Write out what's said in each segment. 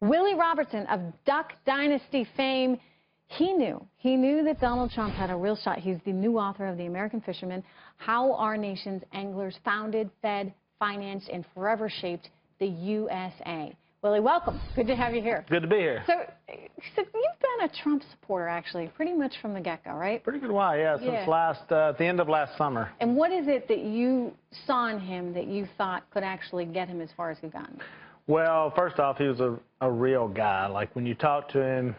Willie Robertson of Duck Dynasty fame, he knew that Donald Trump had a real shot. He's the new author of The American Fisherman, How Our Nation's Anglers Founded, Fed, Financed, and Forever Shaped the USA. Willie, welcome. Good to have you here. Good to be here. So you've been a Trump supporter, actually, pretty much from the get-go, right? Pretty good while, yeah, since the end of last summer. And what is it that you saw in him that you thought could actually get him as far as he's gotten? Well, first off, he was a real guy. Like, when you talk to him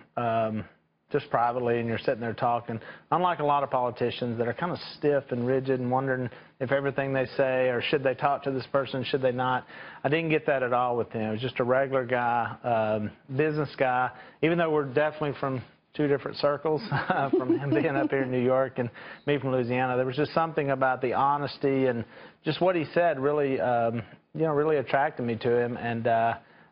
just privately and you're sitting there talking, unlike a lot of politicians that are kind of stiff and rigid and wondering if everything they say, or should they talk to this person, should they not, I didn't get that at all with him. He was just a regular guy, business guy, even though we're definitely from two different circles, from him being up here in New York and me from Louisiana. There was just something about the honesty and just what he said really, really attracted me to him. And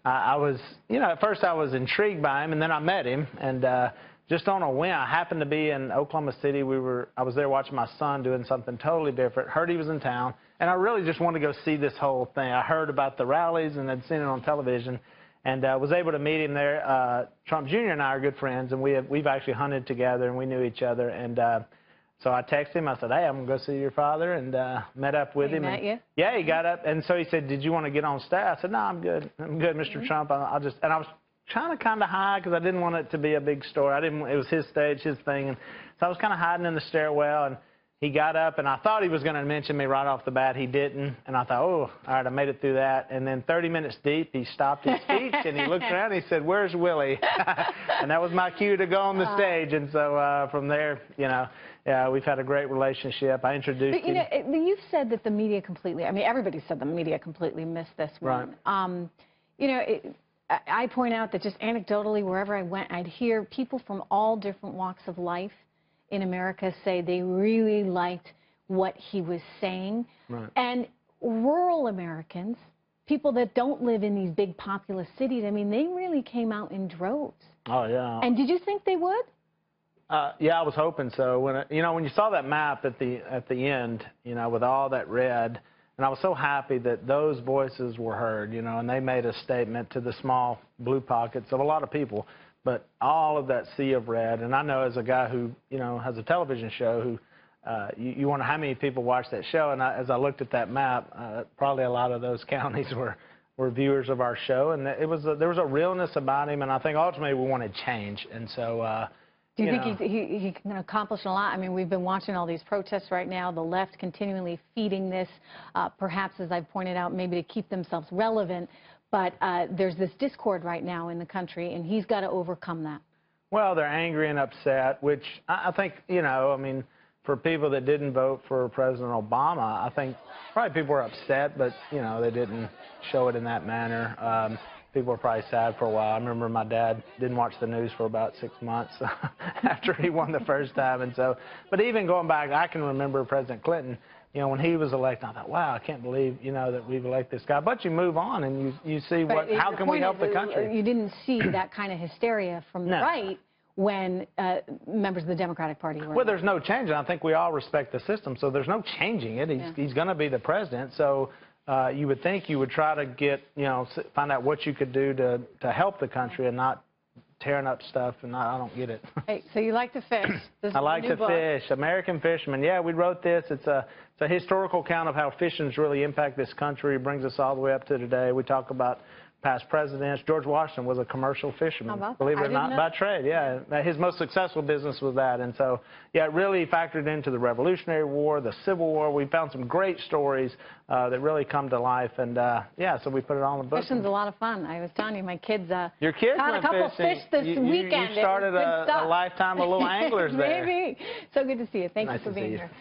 I was, at first I was intrigued by him, and then I met him, and just on a whim, I happened to be in Oklahoma City. I was there watching my son doing something totally different. Heard he was in town, and I really just wanted to go see this whole thing. I heard about the rallies and had seen it on television, and was able to meet him there. Trump Jr. and I are good friends, and we've actually hunted together, and we knew each other. And so I texted him. I said, "Hey, I'm going to go see your father," and met up with him. Met you? Yeah, he got up, and so he said, "Did you want to get on staff?" I said, "No, I'm good. I'm good, Mr. Trump. I'll just." And I was trying to kind of hide because I didn't want it to be a big story. It was his stage, his thing, and so I was kind of hiding in the stairwell. And he got up, and I thought he was going to mention me right off the bat. He didn't, and I thought, oh, all right, I made it through that. And then 30 minutes deep, he stopped his speech, and he looked around, and he said, "Where's Willie?" And that was my cue to go on the stage. And so from there, yeah, we've had a great relationship. I introduced him. You've said that the media completely, I mean, everybody said the media completely missed this one. Right. I point out that just anecdotally, wherever I went, I'd hear people from all different walks of life in America say they really liked what he was saying. Right. And rural Americans, people that don't live in these big populous cities, I mean, they really came out in droves. Oh, yeah. And did you think they would? Yeah, I was hoping so. When you saw that map at the end, with all that red, and I was so happy that those voices were heard, and they made a statement to the small blue pockets of a lot of people. But all of that sea of red, and I know as a guy who, has a television show, who you wonder how many people watch that show. And as I looked at that map, probably a lot of those counties were viewers of our show. And there was a realness about him, and I think ultimately we wanted change. And so, do you think he can accomplish a lot? I mean, we've been watching all these protests right now, the left continually feeding this, perhaps, as I've pointed out, maybe to keep themselves relevant. But there's this discord right now in the country, and he's got to overcome that. Well, they're angry and upset, which I think, I mean, for people that didn't vote for President Obama, I think probably people were upset, but, they didn't show it in that manner. People were probably sad for a while. I remember my dad didn't watch the news for about 6 months after he won the first time. And so, but even going back, I can remember President Clinton, when he was elected, I thought, wow, I can't believe, that we've elected this guy. But you move on and you see how can we help the country. You didn't see that kind of hysteria from the right when members of the Democratic Party were. Well, there's no change. And I think we all respect the system, so there's no changing it. He's going to be the president. So you would think you would try to get, find out what you could do to help the country and not tearing up stuff, and I don't get it. Hey, so you like to fish. I like to fish. American Fisherman. Yeah, we wrote this. It's a historical account of how fishing's really impact this country. It brings us all the way up to today. We talk about past presidents. George Washington was a commercial fisherman, believe it or not, by trade. Yeah, his most successful business was that. And so, yeah, it really factored into the Revolutionary War, the Civil War. We found some great stories that really come to life. And, yeah, so we put it all in the book. Fishing's a lot of fun. I was telling you, my kids Your kids caught a couple fish this weekend. You started a lifetime of little anglers there. Maybe. So good to see you. Thank you for being here.